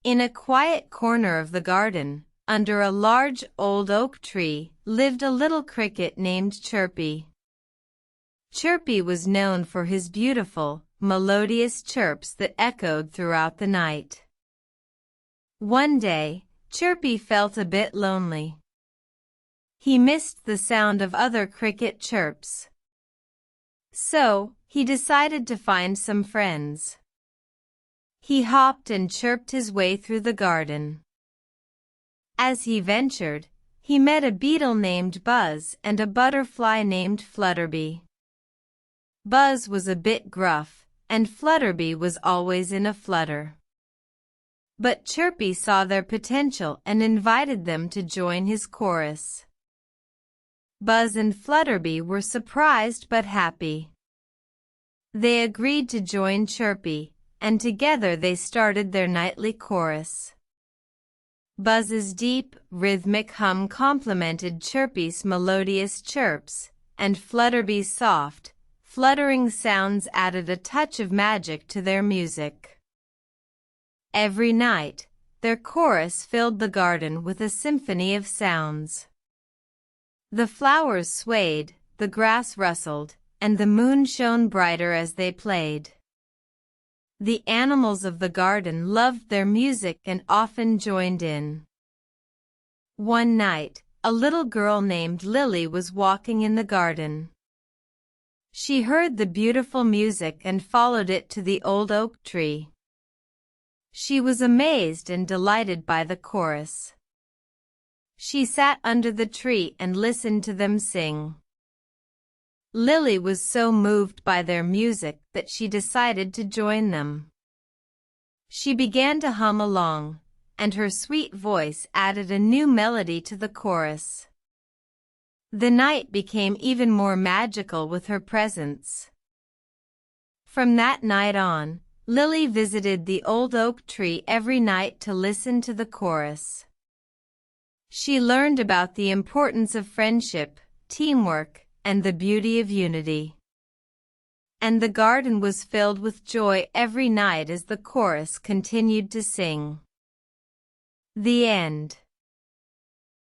In a quiet corner of the garden, under a large old oak tree, lived a little cricket named Chirpy. Chirpy was known for his beautiful, melodious chirps that echoed throughout the night. One day, Chirpy felt a bit lonely. He missed the sound of other cricket chirps. So, he decided to find some friends. He hopped and chirped his way through the garden. As he ventured, he met a beetle named Buzz and a butterfly named Flutterby. Buzz was a bit gruff, and Flutterby was always in a flutter. But Chirpy saw their potential and invited them to join his chorus. Buzz and Flutterby were surprised but happy. They agreed to join Chirpy, and together they started their nightly chorus. Buzz's deep, rhythmic hum complemented Chirpy's melodious chirps, and Flutterby's soft, fluttering sounds added a touch of magic to their music. Every night, their chorus filled the garden with a symphony of sounds. The flowers swayed, the grass rustled, and the moon shone brighter as they played. The animals of the garden loved their music and often joined in. One night, a little girl named Lily was walking in the garden. She heard the beautiful music and followed it to the old oak tree. She was amazed and delighted by the chorus. She sat under the tree and listened to them sing. Lily was so moved by their music that she decided to join them. She began to hum along, and her sweet voice added a new melody to the chorus. The night became even more magical with her presence. From that night on, Lily visited the old oak tree every night to listen to the chorus. She learned about the importance of friendship, teamwork, and the beauty of unity. And the garden was filled with joy every night as the chorus continued to sing. The end.